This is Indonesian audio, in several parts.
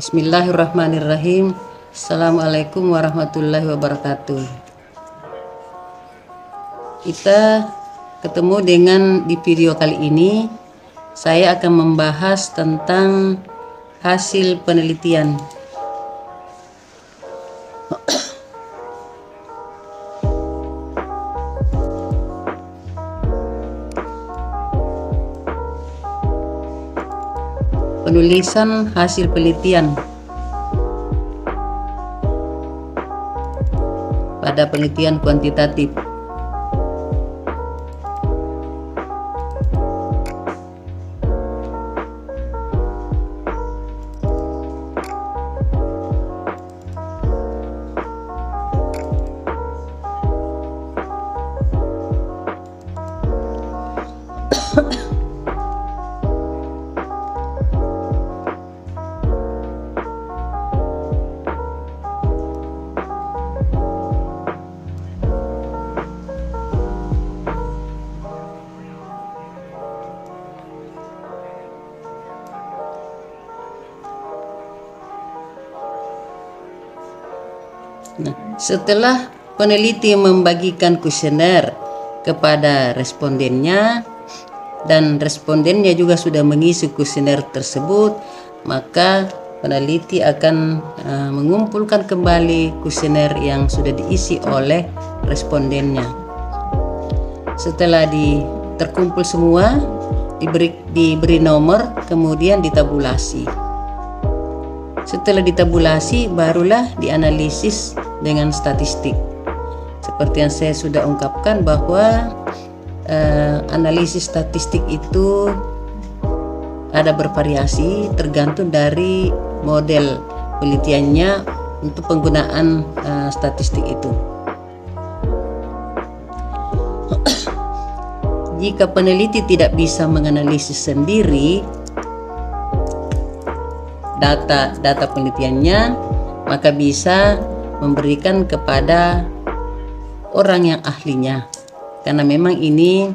Bismillahirrahmanirrahim. Assalamualaikum warahmatullahi wabarakatuh. Kita ketemu dengan di video kali ini. Saya akan membahas tentang hasil penelitian. Penulisan hasil penelitian pada penelitian kuantitatif. Nah, setelah peneliti membagikan kuesioner kepada respondennya dan respondennya juga sudah mengisi kuesioner tersebut, maka peneliti akan mengumpulkan kembali kuesioner yang sudah diisi oleh respondennya. Setelah terkumpul semua, diberi nomor, kemudian ditabulasi. Setelah ditabulasi, barulah dianalisis dengan statistik. Seperti yang saya sudah ungkapkan bahwa analisis statistik itu ada bervariasi tergantung dari model penelitiannya untuk penggunaan statistik itu. Jika peneliti tidak bisa menganalisis sendiri data penelitiannya, maka bisa memberikan kepada orang yang ahlinya, karena memang ini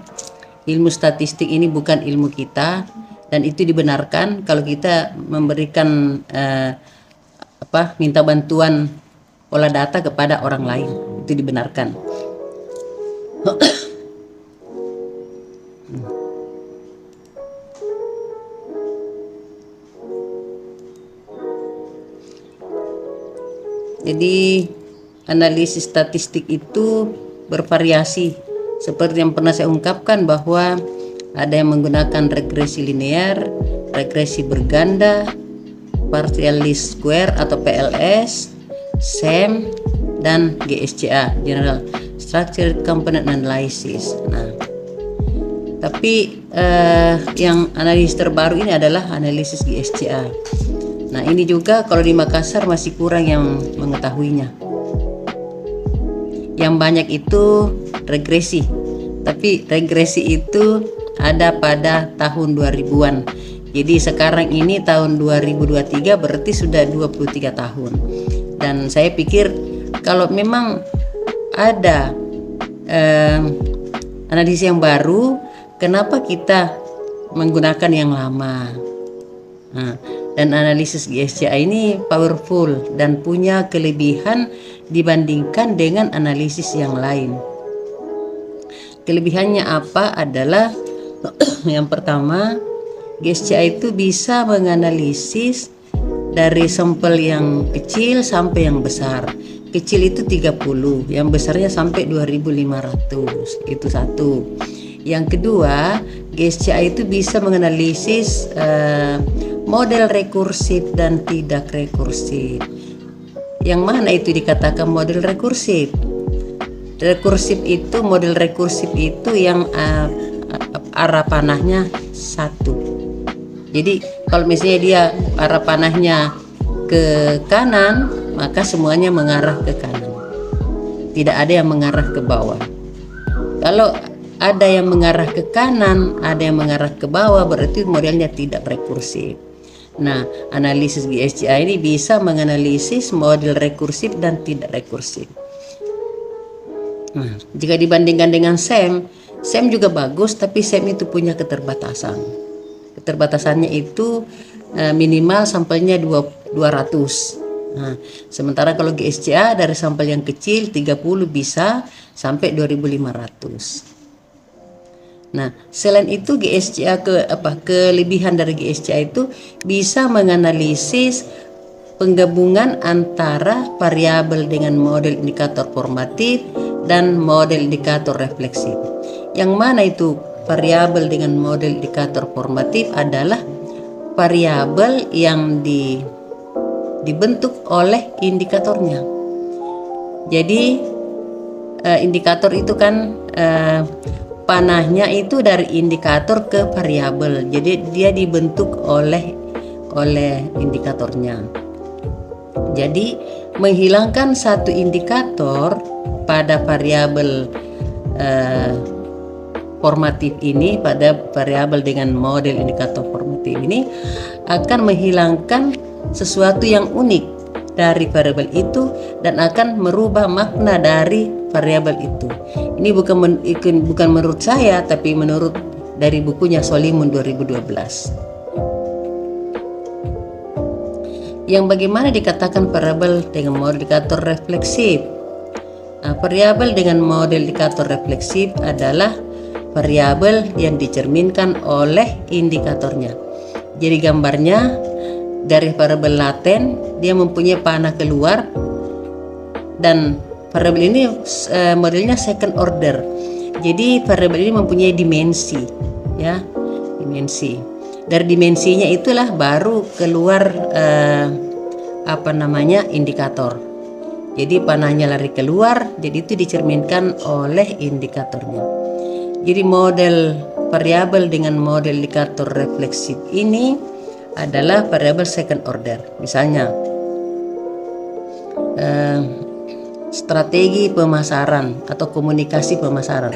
ilmu statistik ini bukan ilmu kita, dan itu dibenarkan kalau kita memberikan minta bantuan olah data kepada orang lain, itu dibenarkan. Jadi analisis statistik itu bervariasi, seperti yang pernah saya ungkapkan bahwa ada yang menggunakan regresi linear, regresi berganda, partial least square atau PLS, SEM, dan GSCA, General Structured Component Analysis. Nah, tapi yang analisis terbaru ini adalah analisis GSCA. Nah, ini juga kalau di Makassar masih kurang yang mengetahuinya. Yang banyak itu regresi. Tapi regresi itu ada pada tahun 2000-an. Jadi sekarang ini tahun 2023 berarti sudah 23 tahun. Dan saya pikir kalau memang ada analisis yang baru, kenapa kita menggunakan yang lama? Nah, dan analisis GSCA ini powerful dan punya kelebihan dibandingkan dengan analisis yang lain. Kelebihannya apa adalah yang pertama, GSCA itu bisa menganalisis dari sampel yang kecil sampai yang besar. Kecil itu 30, yang besarnya sampai 2500. Itu satu. Yang kedua, GSCA itu bisa menganalisis model rekursif dan tidak rekursif. Yang mana itu dikatakan model rekursif? Model rekursif itu yang arah panahnya satu. Jadi kalau misalnya dia arah panahnya ke kanan, maka semuanya mengarah ke kanan. Tidak ada yang mengarah ke bawah. Kalau ada yang mengarah ke kanan, ada yang mengarah ke bawah, berarti modelnya tidak rekursif. Nah, analisis GSCA ini bisa menganalisis model rekursif dan tidak rekursif. Nah, jika dibandingkan dengan SEM juga bagus, tapi SEM itu punya keterbatasan. Keterbatasannya itu minimal sampelnya 200. Nah, sementara kalau GSCA dari sampel yang kecil 30 bisa sampai 2500. Nah, selain itu GSCA kelebihan dari GSCA itu bisa menganalisis penggabungan antara variabel dengan model indikator formatif dan model indikator refleksif. Yang mana itu variabel dengan model indikator formatif adalah variabel yang dibentuk oleh indikatornya. Jadi indikator itu kan panahnya itu dari indikator ke variabel. Jadi dia dibentuk oleh indikatornya. Jadi menghilangkan satu indikator pada variabel formatif ini, pada variabel dengan model indikator formatif ini akan menghilangkan sesuatu yang unik dari variabel itu dan akan merubah makna dari variabel itu. Ini bukan menurut saya, tapi menurut dari bukunya Solimun 2012. Yang bagaimana dikatakan variabel dengan model indikator refleksif? Nah, variabel dengan model indikator refleksif adalah variabel yang dicerminkan oleh indikatornya. Jadi gambarnya dari variabel laten dia mempunyai panah keluar, dan variabel ini modelnya second order. Jadi variabel ini mempunyai dimensi, ya, dimensi. Dari dimensinya itulah baru keluar indikator. Jadi panahnya lari keluar, jadi itu dicerminkan oleh indikatornya. Jadi model variabel dengan model indikator refleksif ini adalah variabel second order. Misalnya strategi pemasaran atau komunikasi pemasaran.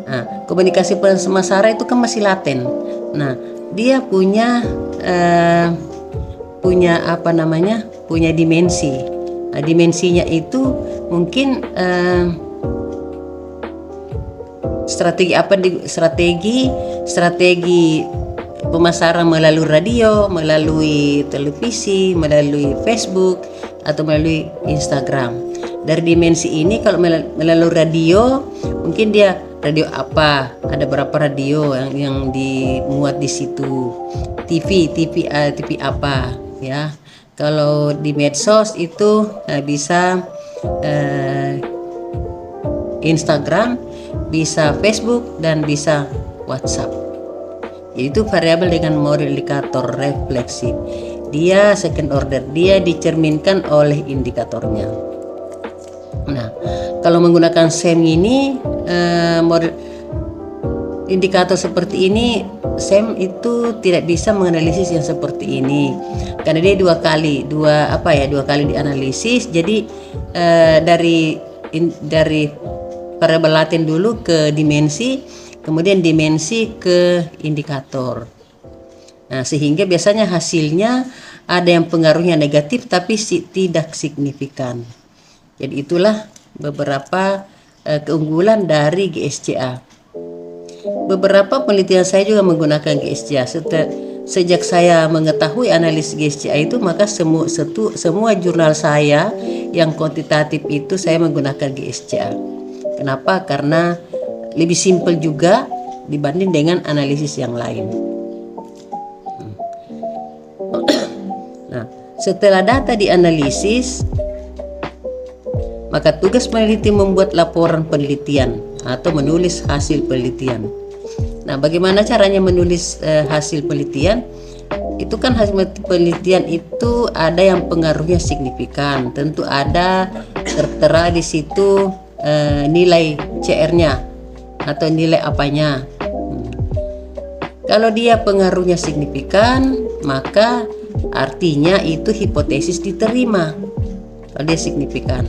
Nah, komunikasi pemasaran itu kan masih laten. Nah, dia punya dimensi. Nah, dimensinya itu mungkin strategi pemasaran melalui radio, melalui televisi, melalui Facebook, atau melalui Instagram. Dari dimensi ini, kalau melalui radio, mungkin dia radio apa, ada berapa radio yang dimuat di situ. TV apa, ya. Kalau di medsos itu bisa Instagram, bisa Facebook, dan bisa WhatsApp. Yaitu variabel dengan model indikator refleksif. Dia second order, dia dicerminkan oleh indikatornya. Nah, kalau menggunakan SEM ini, model indikator seperti ini, SEM itu tidak bisa menganalisis yang seperti ini karena dia dua kali dianalisis. Jadi dari variabel laten dulu ke dimensi, kemudian dimensi ke indikator. Nah, sehingga biasanya hasilnya ada yang pengaruhnya negatif tapi tidak signifikan. Jadi itulah beberapa keunggulan dari GSCA. Beberapa penelitian saya juga menggunakan GSCA. Sejak saya mengetahui analisis GSCA itu, maka semua jurnal saya yang kuantitatif itu saya menggunakan GSCA. Kenapa? Karena lebih simpel juga dibanding dengan analisis yang lain. Nah, setelah data dianalisis, maka tugas peneliti membuat laporan penelitian atau menulis hasil penelitian. Nah, bagaimana caranya menulis hasil penelitian? Itu kan hasil penelitian itu ada yang pengaruhnya signifikan. Tentu ada tertera di situ nilai CR-nya atau nilai apanya. Kalau dia pengaruhnya signifikan, maka artinya itu hipotesis diterima. Kalau dia signifikan.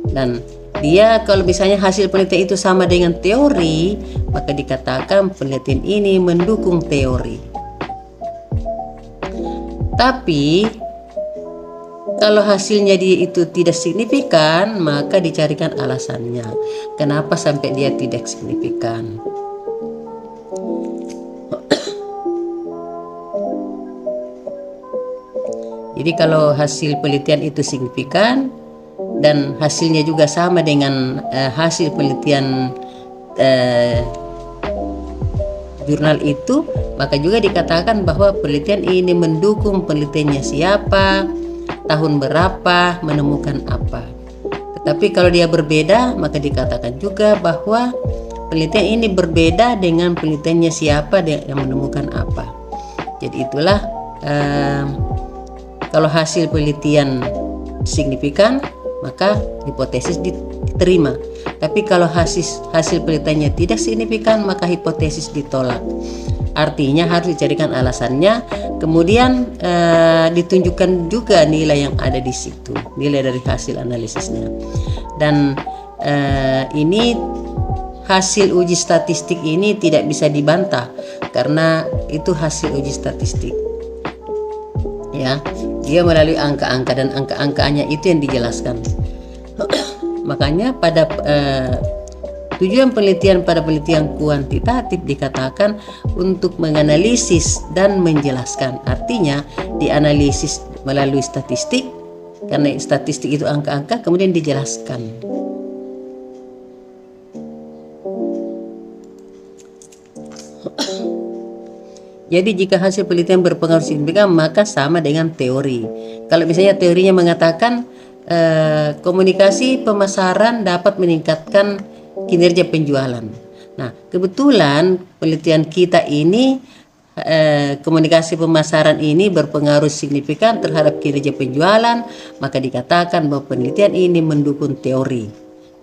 Dan dia kalau misalnya hasil penelitian itu sama dengan teori, maka dikatakan penelitian ini mendukung teori. Tapi kalau hasilnya dia itu tidak signifikan, maka dicarikan alasannya. Kenapa sampai dia tidak signifikan? Jadi kalau hasil penelitian itu signifikan dan hasilnya juga sama dengan hasil penelitian jurnal itu, maka juga dikatakan bahwa penelitian ini mendukung penelitiannya siapa, tahun berapa, menemukan apa. Tetapi kalau dia berbeda, maka dikatakan juga bahwa penelitian ini berbeda dengan penelitiannya siapa yang menemukan apa. Jadi itulah kalau hasil penelitian signifikan, maka hipotesis diterima. Tapi kalau hasil penelitiannya tidak signifikan, maka hipotesis ditolak. Artinya harus dicarikan alasannya, kemudian ditunjukkan juga nilai yang ada di situ, nilai dari hasil analisisnya. Dan ini hasil uji statistik ini tidak bisa dibantah karena itu hasil uji statistik. Ya, dia melalui angka-angka dan angka-angkanya itu yang dijelaskan. Makanya pada tujuan penelitian pada penelitian kuantitatif dikatakan untuk menganalisis dan menjelaskan. Artinya dianalisis melalui statistik, karena statistik itu angka-angka, kemudian dijelaskan. Jadi jika hasil penelitian berpengaruh signifikan, maka sama dengan teori. Kalau misalnya teorinya mengatakan komunikasi pemasaran dapat meningkatkan kinerja penjualan. Nah, kebetulan penelitian kita ini komunikasi pemasaran ini berpengaruh signifikan terhadap kinerja penjualan, maka dikatakan bahwa penelitian ini mendukung teori.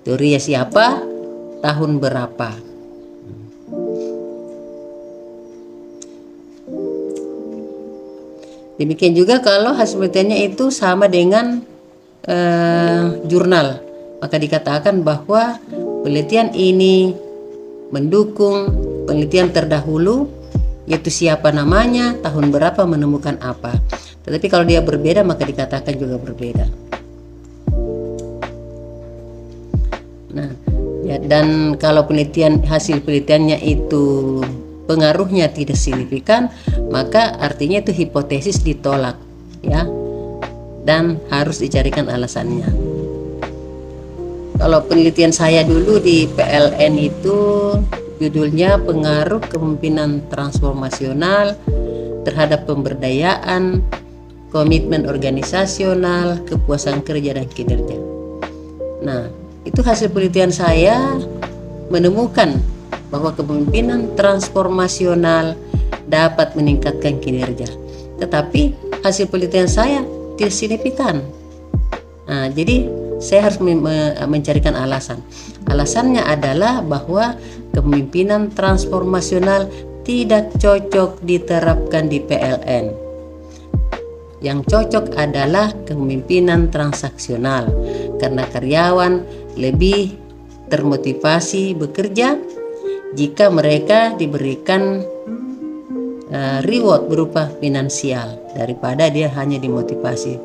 Teorinya siapa? Tahun berapa? Demikian juga kalau hasil penelitiannya itu sama dengan jurnal, maka dikatakan bahwa penelitian ini mendukung penelitian terdahulu, yaitu siapa namanya, tahun berapa, menemukan apa. Tetapi kalau dia berbeda, maka dikatakan juga berbeda. Nah, ya, dan kalau hasil penelitiannya itu pengaruhnya tidak signifikan, maka artinya itu hipotesis ditolak, ya, dan harus dicarikan alasannya. Kalau penelitian saya dulu di PLN itu judulnya pengaruh kepemimpinan transformasional terhadap pemberdayaan, komitmen organisasional, kepuasan kerja dan kinerja. Nah, itu hasil penelitian saya menemukan bahwa kepemimpinan transformasional dapat meningkatkan kinerja. Tetapi hasil penelitian saya tidak signifikan. Nah, jadi saya harus mencarikan alasan. Alasannya adalah bahwa kepemimpinan transformasional tidak cocok diterapkan di PLN. Yang cocok adalah kepemimpinan transaksional, karena karyawan lebih termotivasi bekerja jika mereka diberikan reward berupa finansial daripada dia hanya dimotivasi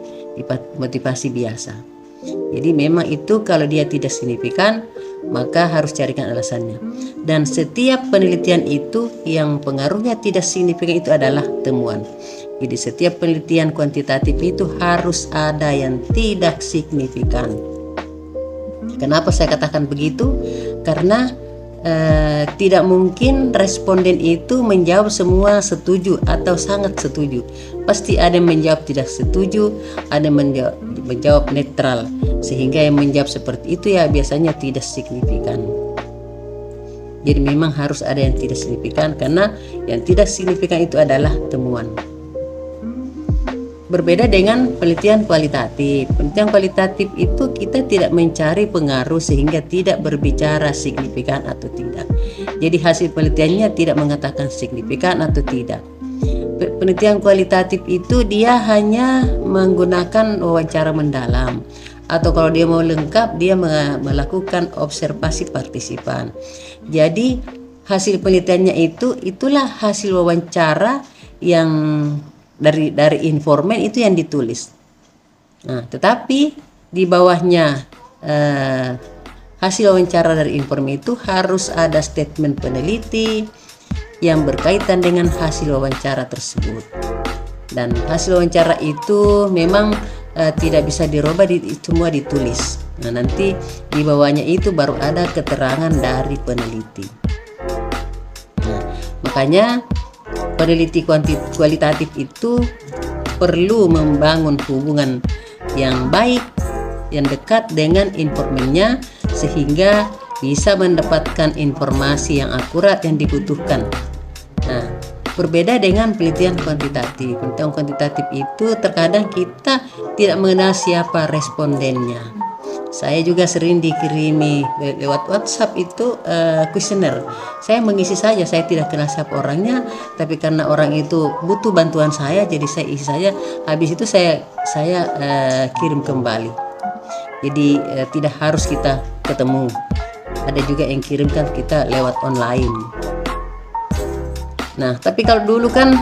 biasa. Jadi memang itu kalau dia tidak signifikan, maka harus carikan alasannya. Dan setiap penelitian itu yang pengaruhnya tidak signifikan itu adalah temuan. Jadi setiap penelitian kuantitatif itu harus ada yang tidak signifikan. Kenapa saya katakan begitu? Karena tidak mungkin responden itu menjawab semua setuju atau sangat setuju. Pasti ada yang menjawab tidak setuju, ada yang menjawab netral, sehingga yang menjawab seperti itu ya biasanya tidak signifikan. Jadi memang harus ada yang tidak signifikan, karena yang tidak signifikan itu adalah temuan. Berbeda dengan penelitian kualitatif. Penelitian kualitatif itu kita tidak mencari pengaruh sehingga tidak berbicara signifikan atau tidak. Jadi hasil penelitiannya tidak mengatakan signifikan atau tidak. Penelitian kualitatif itu dia hanya menggunakan wawancara mendalam, atau kalau dia mau lengkap dia melakukan observasi partisipan. Jadi hasil penelitiannya itulah hasil wawancara yang dari informan itu yang ditulis. Nah, tetapi di bawahnya hasil wawancara dari informan itu harus ada statement peneliti yang berkaitan dengan hasil wawancara tersebut. Dan hasil wawancara itu memang tidak bisa dirubah, semua ditulis. Nah, nanti di bawahnya itu baru ada keterangan dari peneliti. Nah, makanya peneliti kualitatif itu perlu membangun hubungan yang baik, yang dekat dengan informannya, sehingga bisa mendapatkan informasi yang akurat yang dibutuhkan. Nah, berbeda dengan penelitian kuantitatif. Penelitian kuantitatif itu terkadang kita tidak mengenal siapa respondennya. Saya juga sering dikirimi lewat WhatsApp itu kuesioner. Saya mengisi saja, saya tidak kenal siapa orangnya, tapi karena orang itu butuh bantuan saya, jadi saya isi saja. Habis itu saya kirim kembali. Jadi tidak harus kita ketemu. Ada juga yang kirimkan kita lewat online. Nah, tapi kalau dulu kan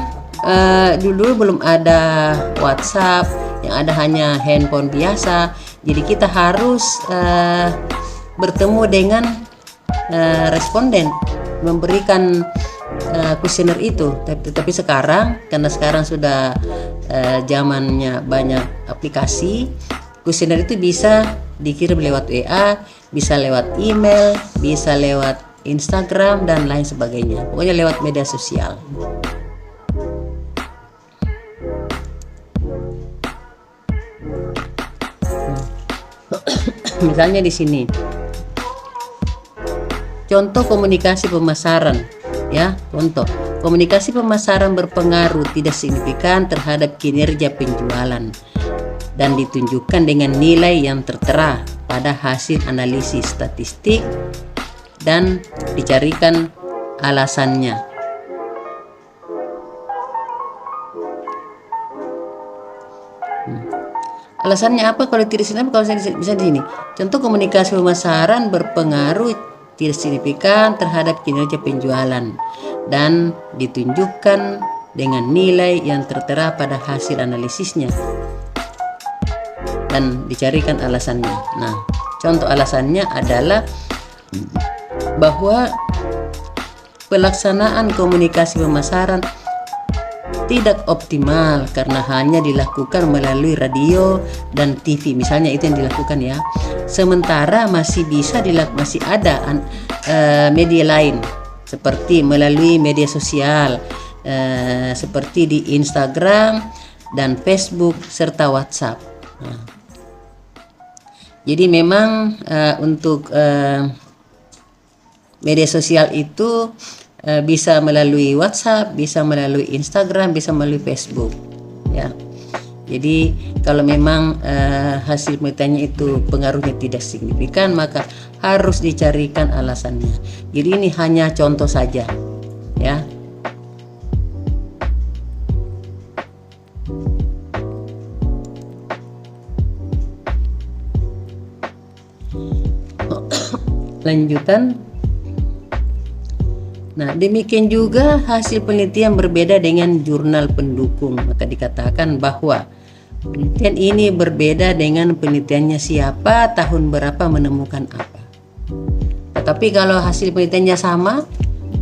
dulu belum ada WhatsApp, yang ada hanya handphone biasa. Jadi kita harus bertemu dengan responden, memberikan kuesioner itu. Tapi sekarang, karena sekarang sudah zamannya banyak aplikasi, kuesioner itu bisa dikirim lewat WA, bisa lewat email, bisa lewat Instagram dan lain sebagainya. Pokoknya lewat media sosial. Misalnya di sini, contoh komunikasi pemasaran, ya. Contoh komunikasi pemasaran berpengaruh tidak signifikan terhadap kinerja penjualan dan ditunjukkan dengan nilai yang tertera pada hasil analisis statistik dan dicarikan alasannya. Alasannya apa kalau tidak signifikan? Kalau saya bisa di sini, contoh komunikasi pemasaran berpengaruh tidak signifikan terhadap kinerja penjualan dan ditunjukkan dengan nilai yang tertera pada hasil analisisnya dan dicarikan alasannya. Nah, contoh alasannya adalah bahwa pelaksanaan komunikasi pemasaran tidak optimal karena hanya dilakukan melalui radio dan TV, misalnya itu yang dilakukan, ya. Sementara masih ada media lain seperti melalui media sosial seperti di Instagram dan Facebook serta WhatsApp. Nah, jadi memang untuk media sosial itu bisa melalui WhatsApp, bisa melalui Instagram, bisa melalui Facebook, ya. Jadi kalau memang hasil penelitiannya itu pengaruhnya tidak signifikan, maka harus dicarikan alasannya. Jadi ini hanya contoh saja, ya. Lanjutan. Nah, demikian juga hasil penelitian berbeda dengan jurnal pendukung. Maka dikatakan bahwa penelitian ini berbeda dengan penelitiannya siapa, tahun berapa, menemukan apa. Tetapi kalau hasil penelitiannya sama,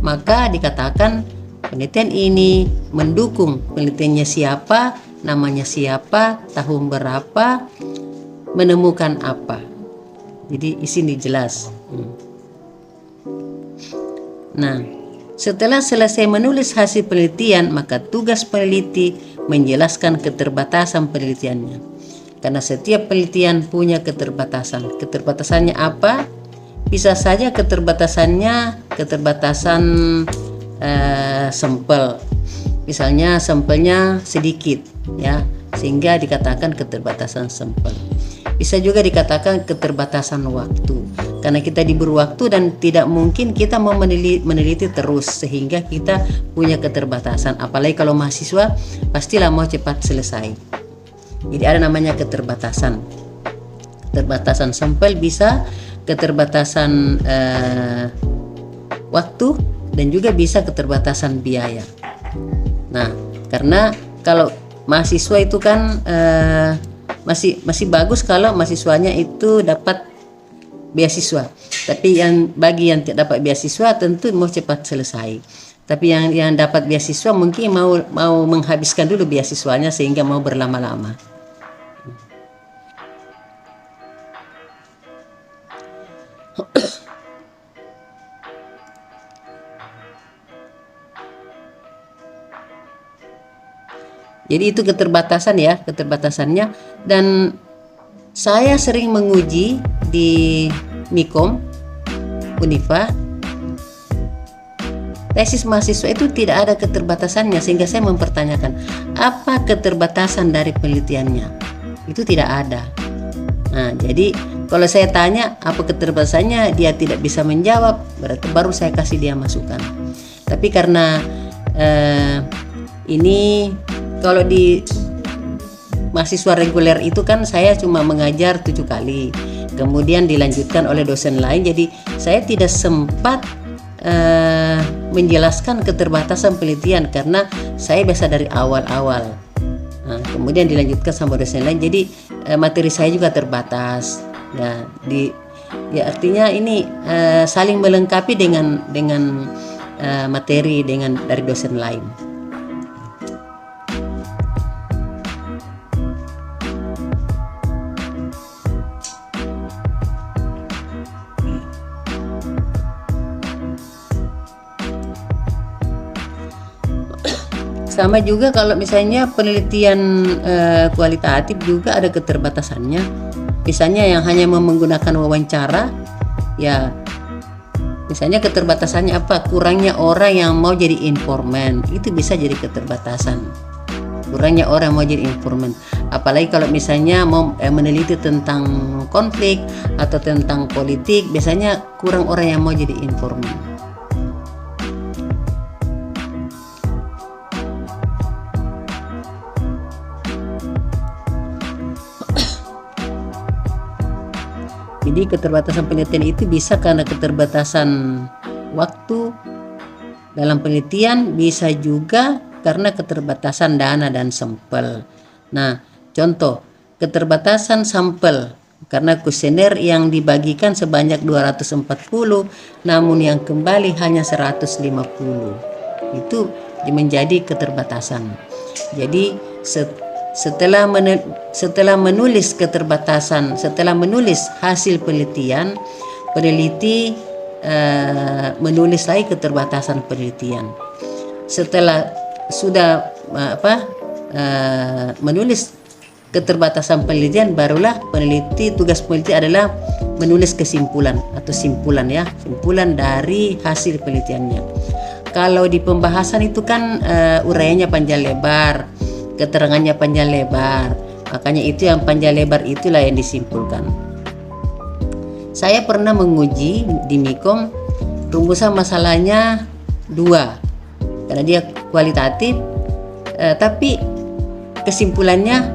maka dikatakan penelitian ini mendukung penelitiannya siapa, namanya siapa, tahun berapa, menemukan apa. Jadi di sini jelas. Nah, setelah selesai menulis hasil penelitian, maka tugas peneliti menjelaskan keterbatasan penelitiannya. Karena setiap penelitian punya keterbatasan. Keterbatasannya apa? Bisa saja keterbatasan sampel. Misalnya sampelnya sedikit, ya, sehingga dikatakan keterbatasan sampel. Bisa juga dikatakan keterbatasan waktu, karena kita diberi waktu dan tidak mungkin kita mau meneliti terus, sehingga kita punya keterbatasan. Apalagi kalau mahasiswa, pastilah mau cepat selesai. Jadi ada namanya keterbatasan. Keterbatasan sampel bisa, keterbatasan waktu, dan juga bisa keterbatasan biaya. Nah, karena kalau mahasiswa itu kan masih bagus kalau mahasiswanya itu dapat beasiswa. Tapi bagi yang tidak dapat beasiswa tentu mau cepat selesai. Tapi yang dapat beasiswa mungkin mau menghabiskan dulu beasiswanya sehingga mau berlama-lama. Jadi itu keterbatasannya. Dan saya sering menguji di Mikom, Unifa, tesis mahasiswa itu tidak ada keterbatasannya, sehingga saya mempertanyakan apa keterbatasan dari penelitiannya. Itu tidak ada. Nah, jadi kalau saya tanya apa keterbatasannya, dia tidak bisa menjawab, berarti baru saya kasih dia masukan. Tapi karena ini kalau di mahasiswa reguler itu kan saya cuma mengajar 7 kali, kemudian dilanjutkan oleh dosen lain, jadi saya tidak sempat menjelaskan keterbatasan penelitian karena saya biasa dari awal-awal. Nah, kemudian dilanjutkan sama dosen lain, jadi materi saya juga terbatas. Ya, artinya ini saling melengkapi dengan materi dari dosen lain. Sama juga kalau misalnya penelitian kualitatif juga ada keterbatasannya. Misalnya yang hanya menggunakan wawancara, ya misalnya keterbatasannya apa? Kurangnya orang yang mau jadi informan, itu bisa jadi keterbatasan. Kurangnya orang mau jadi informan. Apalagi kalau misalnya mau meneliti tentang konflik atau tentang politik, biasanya kurang orang yang mau jadi informan. Jadi keterbatasan penelitian itu bisa karena keterbatasan waktu dalam penelitian, bisa juga karena keterbatasan dana dan sampel. Nah, contoh keterbatasan sampel karena kuesioner yang dibagikan sebanyak 240, namun yang kembali hanya 150. Itu menjadi keterbatasan. Jadi setelah menulis keterbatasan, setelah menulis hasil penelitian, peneliti menulis lagi keterbatasan penelitian. Setelah sudah menulis keterbatasan penelitian, barulah tugas peneliti adalah menulis kesimpulan atau simpulan dari hasil penelitiannya. Kalau di pembahasan itu kan uraiannya panjang lebar, keterangannya panjang lebar, makanya itu yang panjang lebar itulah yang disimpulkan. Saya pernah menguji di Mikom, rumusan masalahnya 2 karena dia kualitatif, tapi kesimpulannya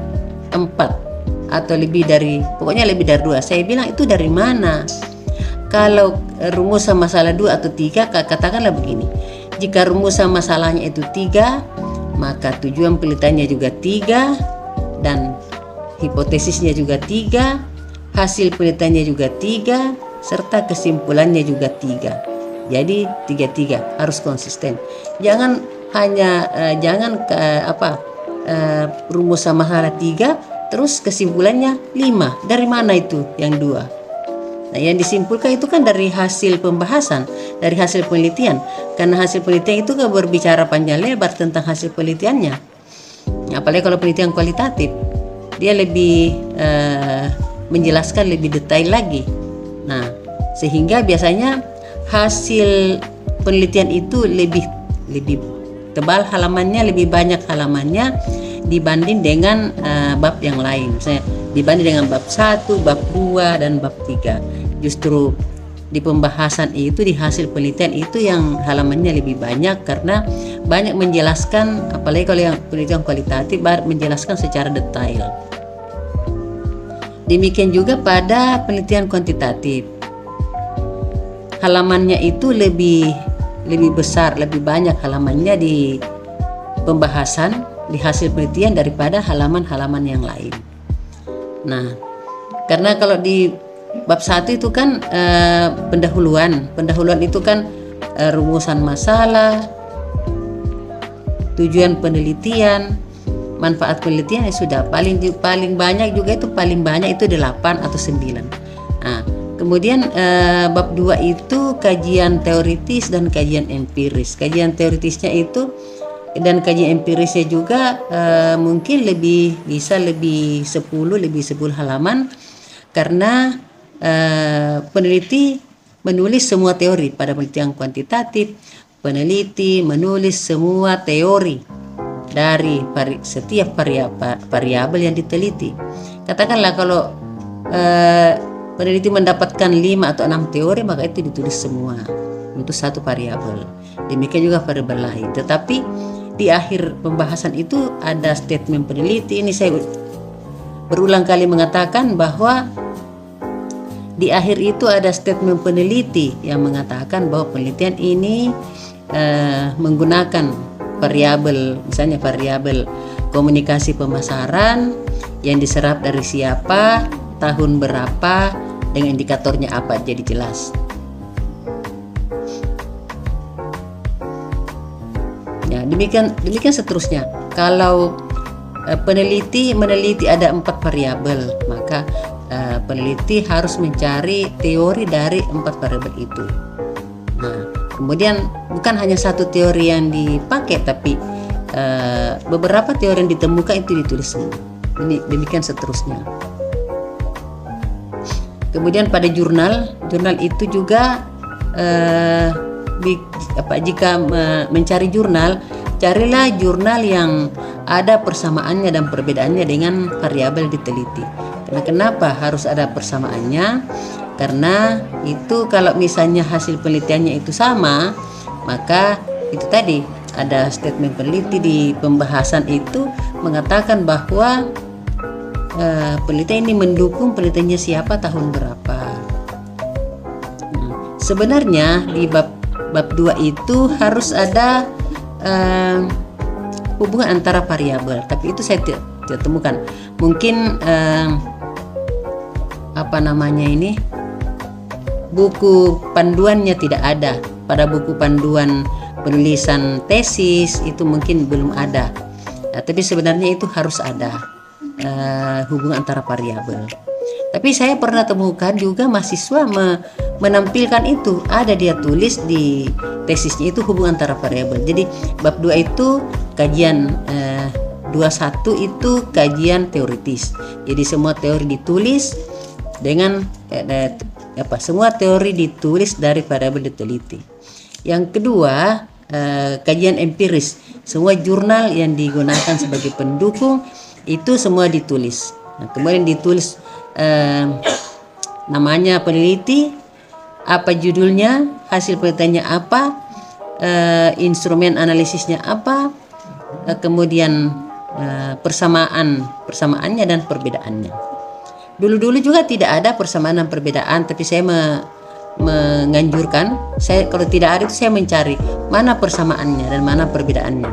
4 atau lebih dari 2. Saya bilang itu dari mana? Kalau rumusan masalah 2 atau 3, katakanlah begini, jika rumusan masalahnya itu 3, maka tujuan penelitiannya juga 3 dan hipotesisnya juga 3, hasil penelitiannya juga 3, serta kesimpulannya juga 3. Jadi 3 harus konsisten. Jangan hanya rumusan masalah 3 terus kesimpulannya 5. Dari mana itu yang 2? Nah, yang disimpulkan itu kan dari hasil pembahasan, dari hasil penelitian. Karena hasil penelitian itu kan berbicara panjang lebar tentang hasil penelitiannya. Apalagi kalau penelitian kualitatif, dia lebih menjelaskan lebih detail lagi. Nah, sehingga biasanya hasil penelitian itu lebih tebal halamannya, lebih banyak halamannya dibanding dengan bab yang lain. Misalnya dibanding dengan bab 1, bab 2, dan bab 3. Justru di pembahasan itu, di hasil penelitian itu yang halamannya lebih banyak karena banyak menjelaskan, apalagi kalau yang penelitian kualitatif menjelaskan secara detail. Demikian juga pada penelitian kuantitatif, halamannya itu lebih besar, lebih banyak halamannya di pembahasan, di hasil penelitian daripada halaman-halaman yang lain. Nah, karena kalau di bab 1 itu kan pendahuluan itu kan rumusan masalah, tujuan penelitian, manfaat penelitian ya sudah paling banyak juga itu paling banyak itu 8 atau 9. Nah, kemudian bab 2 itu kajian teoritis dan kajian empiris. Kajian teoritisnya itu dan kajian empirisnya juga mungkin bisa lebih 10 halaman, karena peneliti menulis semua teori. Pada penelitian kuantitatif, peneliti menulis semua teori dari setiap variabel yang diteliti. Katakanlah kalau peneliti mendapatkan 5 atau 6 teori, maka itu ditulis semua untuk satu variabel. Demikian juga variabel lain. Tetapi di akhir pembahasan itu ada statement peneliti. Ini saya berulang kali mengatakan bahwa di akhir itu ada statement peneliti yang mengatakan bahwa penelitian ini menggunakan variabel, misalnya variabel komunikasi pemasaran yang diserap dari siapa, tahun berapa, dengan indikatornya apa, jadi jelas. Ya, demikian seterusnya. Kalau peneliti meneliti ada 4 variabel, maka peneliti harus mencari teori dari 4 variabel itu. Nah, kemudian bukan hanya satu teori yang dipakai, tapi beberapa teori yang ditemukan itu ditulis semua. Demikian seterusnya. Kemudian pada jurnal itu juga jika mencari jurnal, carilah jurnal yang ada persamaannya dan perbedaannya dengan variabel diteliti. Kenapa harus ada persamaannya? Karena itu kalau misalnya hasil penelitiannya itu sama, maka itu tadi ada statement peneliti di pembahasan itu mengatakan bahwa penelitian ini mendukung penelitiannya siapa, tahun berapa. Sebenarnya di bab 2 itu harus ada hubungan antara variabel, tapi itu saya tidak temukan. Mungkin buku panduannya tidak ada. Pada buku panduan penulisan tesis itu mungkin belum ada. Tapi sebenarnya itu harus ada hubungan antara variabel. Tapi saya pernah temukan juga mahasiswa menampilkan itu, ada dia tulis di tesisnya itu hubungan antara variabel. Jadi bab 2 itu kajian 21 itu kajian teoritis. Jadi semua teori ditulis dengan semua teori ditulis dari variabel diteliti. Yang kedua, kajian empiris. Semua jurnal yang digunakan sebagai pendukung itu semua ditulis. Nah, kemudian ditulis namanya peneliti, apa judulnya, hasil penelitiannya apa, instrumen analisisnya apa, kemudian persamaannya dan perbedaannya. Dulu juga tidak ada persamaan dan perbedaan, tapi saya menganjurkan, kalau tidak ada itu saya mencari mana persamaannya dan mana perbedaannya.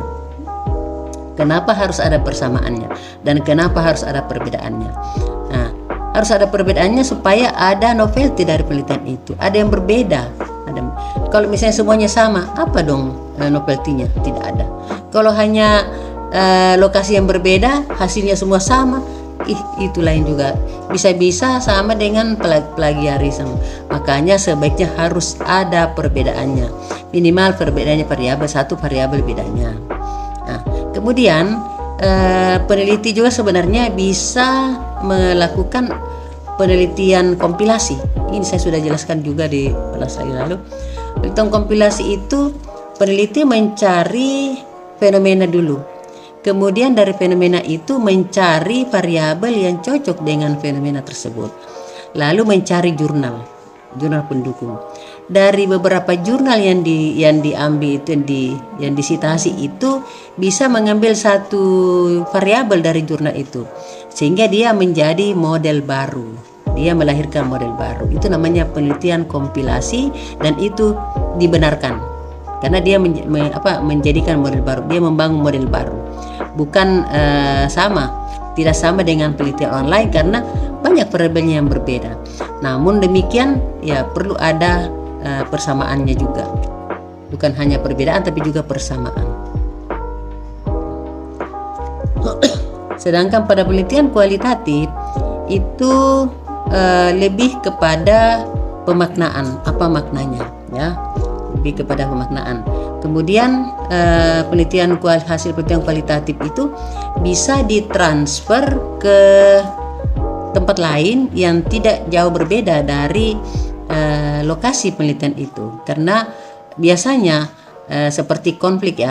Kenapa harus ada persamaannya dan kenapa harus ada perbedaannya? Nah, harus ada perbedaannya supaya ada novelty dari penelitian itu, ada yang berbeda. Kalau misalnya semuanya sama, apa dong novelty-nya? Tidak ada. Kalau hanya lokasi yang berbeda, hasilnya semua sama, itu lain juga, bisa-bisa sama dengan plagiarisme. Makanya sebaiknya harus ada perbedaannya, minimal perbedaannya variabel satu, variabel bedanya. Nah, kemudian peneliti juga sebenarnya bisa melakukan penelitian kompilasi. Ini saya sudah jelaskan juga di kelas lalu. Penelitian kompilasi itu peneliti mencari fenomena dulu. Kemudian dari fenomena itu mencari variabel yang cocok dengan fenomena tersebut. Lalu mencari jurnal pendukung. Dari beberapa jurnal yang diambil itu yang disitasi itu bisa mengambil satu variabel dari jurnal itu, sehingga dia menjadi model baru. Dia melahirkan model baru. Itu namanya penelitian kompilasi, dan itu dibenarkan karena dia menjadikan model baru. Dia membangun model baru. Bukan tidak sama dengan penelitian online karena banyak variabelnya yang berbeda. Namun demikian ya perlu ada persamaannya juga, bukan hanya perbedaan tapi juga persamaan. Sedangkan pada penelitian kualitatif itu lebih kepada pemaknaan, apa maknanya, ya, lebih kepada pemaknaan. Kemudian hasil penelitian kualitatif itu bisa ditransfer ke tempat lain yang tidak jauh berbeda dari lokasi penelitian itu, karena biasanya seperti konflik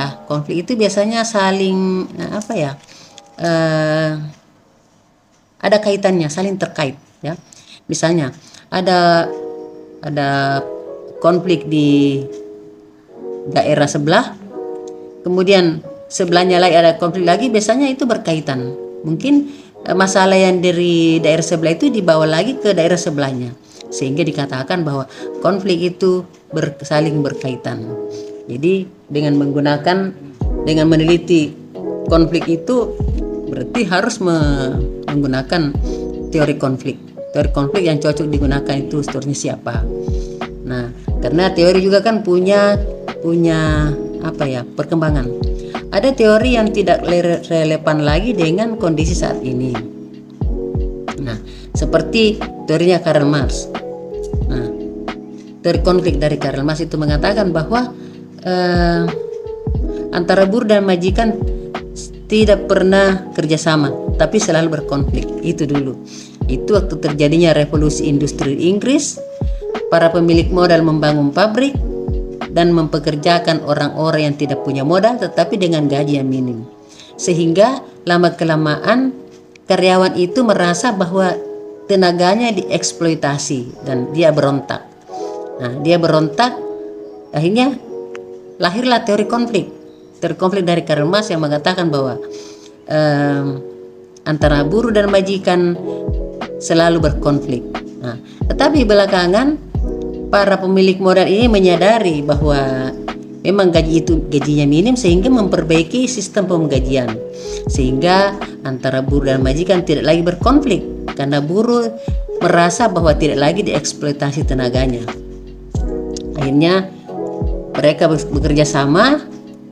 itu biasanya saling ada kaitannya, saling terkait, ya. Misalnya ada konflik di daerah sebelah, kemudian sebelahnya lagi ada konflik lagi, biasanya itu berkaitan. Mungkin masalah yang dari daerah sebelah itu dibawa lagi ke daerah sebelahnya, sehingga dikatakan bahwa konflik itu saling berkaitan. Jadi dengan meneliti konflik itu berarti harus menggunakan teori konflik yang cocok digunakan itu strukturnya siapa. Nah, karena teori juga kan punya perkembangan. Ada teori yang tidak relevan lagi dengan kondisi saat ini. Nah, seperti teorinya Karl Marx. Nah, teori konflik dari Karl Marx itu mengatakan bahwa antara buruh dan majikan tidak pernah kerjasama, tapi selalu berkonflik. Itu dulu. Itu waktu terjadinya revolusi industri Inggris, para pemilik modal membangun pabrik dan mempekerjakan orang-orang yang tidak punya modal tetapi dengan gaji yang minim. Sehingga lama-kelamaan karyawan itu merasa bahwa tenaganya dieksploitasi dan dia berontak. Nah, dia berontak, akhirnya lahirlah teori konflik dari Karl Marx yang mengatakan bahwa antara buruh dan majikan selalu berkonflik. Nah, tetapi belakangan para pemilik modal ini menyadari bahwa memang gajinya minim, sehingga memperbaiki sistem penggajian, sehingga antara buruh dan majikan tidak lagi berkonflik karena buruh merasa bahwa tidak lagi dieksploitasi tenaganya. Akhirnya mereka bekerja sama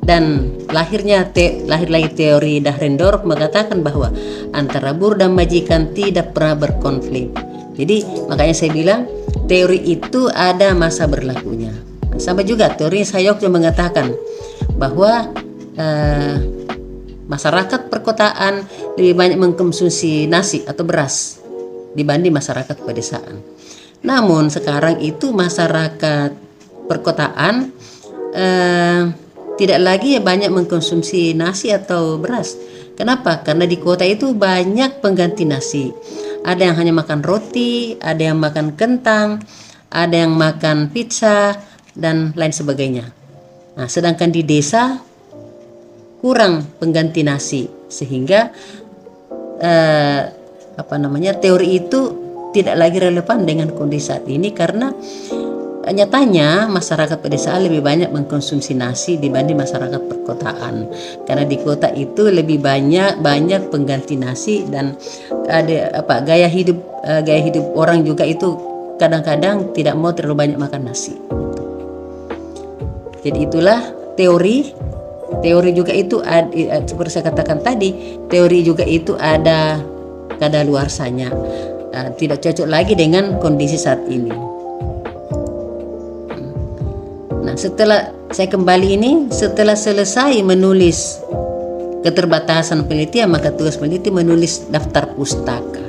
dan lahir lagi teori Dahrendorf mengatakan bahwa antara buruh dan majikan tidak pernah berkonflik. Jadi makanya saya bilang teori itu ada masa berlakunya. Sama juga teori Sayok yang mengatakan bahwa masyarakat perkotaan lebih banyak mengkonsumsi nasi atau beras dibanding masyarakat pedesaan. Namun sekarang itu masyarakat perkotaan tidak lagi banyak mengkonsumsi nasi atau beras. Kenapa? Karena di kota itu banyak pengganti nasi. Ada yang hanya makan roti, ada yang makan kentang, ada yang makan pizza dan lain sebagainya. Nah, sedangkan di desa kurang pengganti nasi, sehingga teori itu tidak lagi relevan dengan kondisi saat ini, karena nyatanya masyarakat pedesaan lebih banyak mengkonsumsi nasi dibanding masyarakat perkotaan, karena di kota itu lebih banyak pengganti nasi, dan ada gaya hidup orang juga itu kadang-kadang tidak mau terlalu banyak makan nasi. Jadi itulah teori juga itu seperti saya katakan tadi, teori juga itu ada kadaluarsanya, tidak cocok lagi dengan kondisi saat ini. Nah, setelah saya setelah selesai menulis keterbatasan penelitian, maka tugas peneliti menulis daftar pustaka.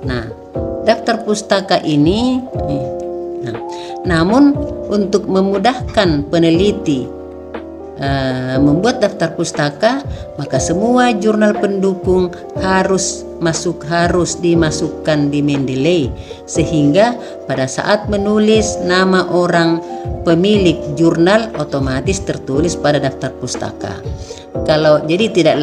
Nah, daftar pustaka ini, namun untuk memudahkan peneliti membuat daftar pustaka, maka semua jurnal pendukung harus dimasukkan di Mendeley, sehingga pada saat menulis nama orang pemilik jurnal otomatis tertulis pada daftar pustaka. Jadi tidak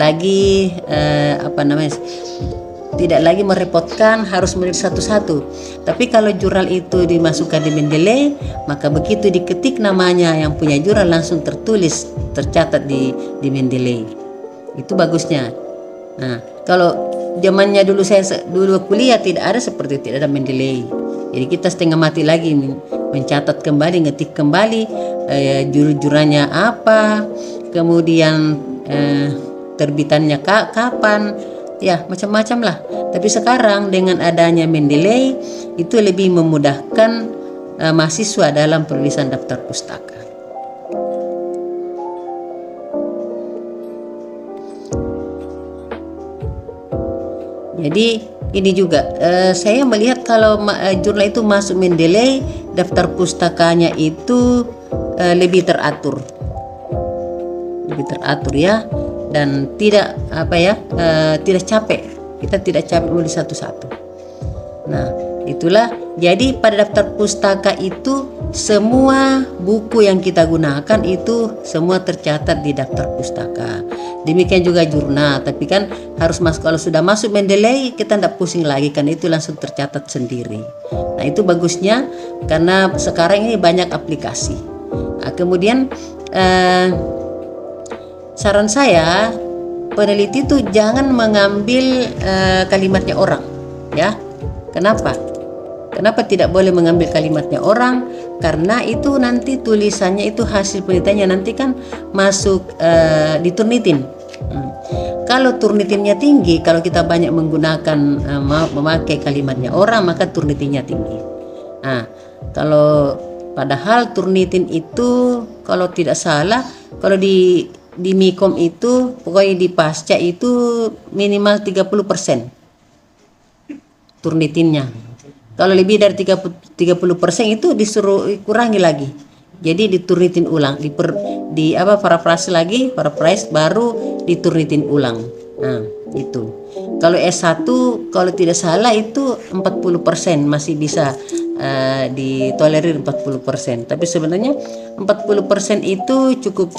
lagi merepotkan harus menulis satu-satu. Tapi kalau jurnal itu dimasukkan di Mendeley, maka begitu diketik namanya yang punya jurnal langsung tercatat di Mendeley. Itu bagusnya. Nah, kalau zamannya dulu kuliah tidak ada Mendeley. Jadi kita setengah mati lagi mencatat kembali, ngetik kembali jurnalnya apa, kemudian terbitannya kapan, ya macam-macam lah. Tapi sekarang dengan adanya Mendeley itu lebih memudahkan mahasiswa dalam penulisan daftar pustaka. Jadi ini juga saya melihat kalau jurnal itu masuk Mendeley, daftar pustakanya itu lebih teratur ya, dan tidak tidak capek. Kita tidak capek menulis satu-satu. Nah, itulah. Jadi pada daftar pustaka itu semua buku yang kita gunakan itu semua tercatat di daftar pustaka. Demikian juga jurnal, tapi kan harus masuk, kalau sudah masuk Mendeley kita tidak pusing lagi kan, itu langsung tercatat sendiri. Nah, itu bagusnya karena sekarang ini banyak aplikasi. Nah, kemudian saran saya, peneliti itu jangan mengambil kalimatnya orang, ya. Kenapa tidak boleh mengambil kalimatnya orang? Karena itu nanti tulisannya itu hasil penelitiannya nanti kan masuk di Turnitin. Kalau Turnitinnya tinggi, kalau kita banyak menggunakan memakai kalimatnya orang, maka Turnitinnya tinggi. Nah, kalau padahal Turnitin itu kalau tidak salah, kalau di Mikom itu pokoknya di pasca itu minimal 30% Turnitinnya. Kalau lebih dari 30% itu disuruh kurangi lagi. Jadi diturnitin ulang, paraphrase lagi, paraphrase baru diturnitin ulang. Nah, itu. Kalau S1 kalau tidak salah itu 40% masih bisa ditolerir 40%. Tapi sebenarnya 40% itu cukup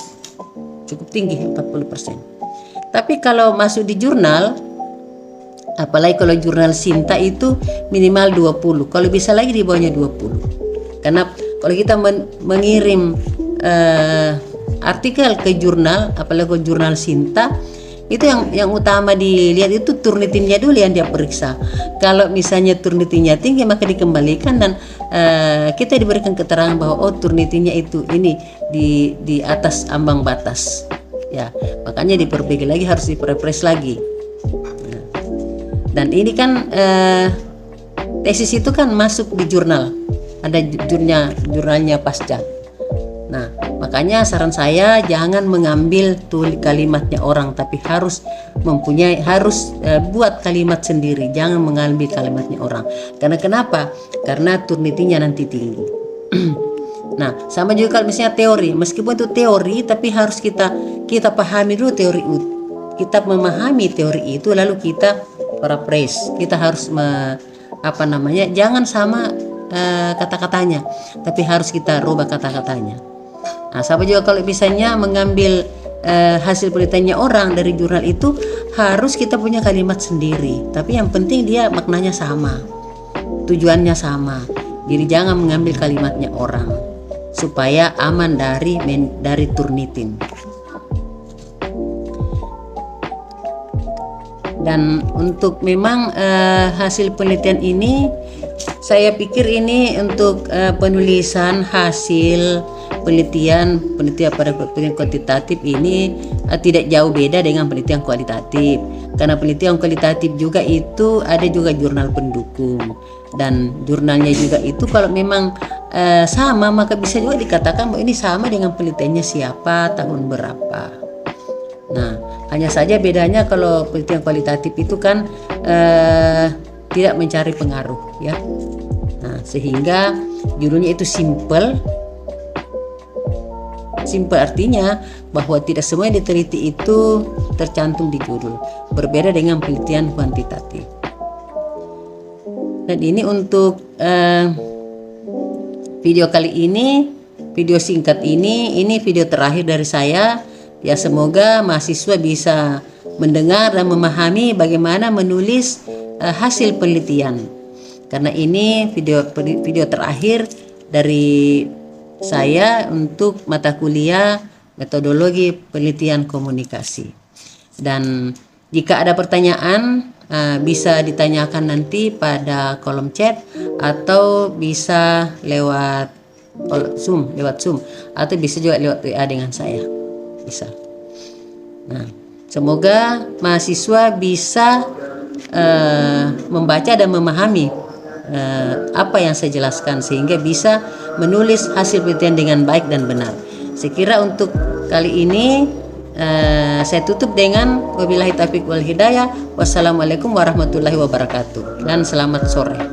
tinggi 40%. Tapi kalau masuk di jurnal, apalagi kalau jurnal Sinta itu minimal 20, kalau bisa lagi di bawahnya 20. Karena kalau kita mengirim artikel ke jurnal, apalagi ke jurnal Sinta, itu yang utama dilihat itu Turnitinnya dulu yang dia periksa. Kalau misalnya Turnitinnya tinggi maka dikembalikan dan kita diberikan keterangan bahwa oh Turnitinnya itu ini di atas ambang batas. Ya, makanya diperbaiki lagi, harus diperepres lagi. Dan ini kan tesis itu kan masuk di jurnal, ada jurnalnya pasca. Nah, makanya saran saya jangan mengambil kalimatnya orang, tapi harus buat kalimat sendiri, jangan mengambil kalimatnya orang. Karena kenapa? Karena Turnitinya nanti tinggi. Nah, sama juga kalau misalnya teori, meskipun itu teori, tapi harus kita pahami dulu teori itu. Kita memahami teori itu, lalu kita paraphrase. Kita harus jangan sama kata-katanya, tapi harus kita rubah kata-katanya. Nah, sama juga kalau misalnya mengambil hasil penelitiannya orang dari jurnal itu, harus kita punya kalimat sendiri. Tapi yang penting dia maknanya sama, tujuannya sama. Jadi jangan mengambil kalimatnya orang, supaya aman dari Turnitin. Dan untuk memang hasil penelitian ini, saya pikir ini untuk penulisan hasil penelitian pada penelitian kuantitatif ini tidak jauh beda dengan penelitian kualitatif. Karena penelitian kualitatif juga itu ada juga jurnal pendukung, dan jurnalnya juga itu kalau memang sama, maka bisa juga dikatakan bahwa ini sama dengan penelitiannya siapa, tahun berapa. Nah, hanya saja bedanya kalau penelitian kualitatif itu kan tidak mencari pengaruh, ya. Nah, sehingga judulnya itu simple artinya bahwa tidak semua yang diteliti itu tercantum di judul, berbeda dengan penelitian kuantitatif. Dan ini untuk video kali ini, video singkat ini video terakhir dari saya. Ya, semoga mahasiswa bisa mendengar dan memahami bagaimana menulis hasil penelitian. Karena ini video terakhir dari saya untuk mata kuliah metodologi penelitian komunikasi. Dan jika ada pertanyaan bisa ditanyakan nanti pada kolom chat, atau bisa lewat Zoom, atau bisa juga lewat WA dengan saya. Bisa. Nah, Semoga mahasiswa bisa membaca dan memahami apa yang saya jelaskan sehingga bisa menulis hasil penelitian dengan baik dan benar. Saya kira untuk kali ini saya tutup dengan wabillahi taufiq wal hidayah. Wassalamualaikum warahmatullahi wabarakatuh dan selamat sore.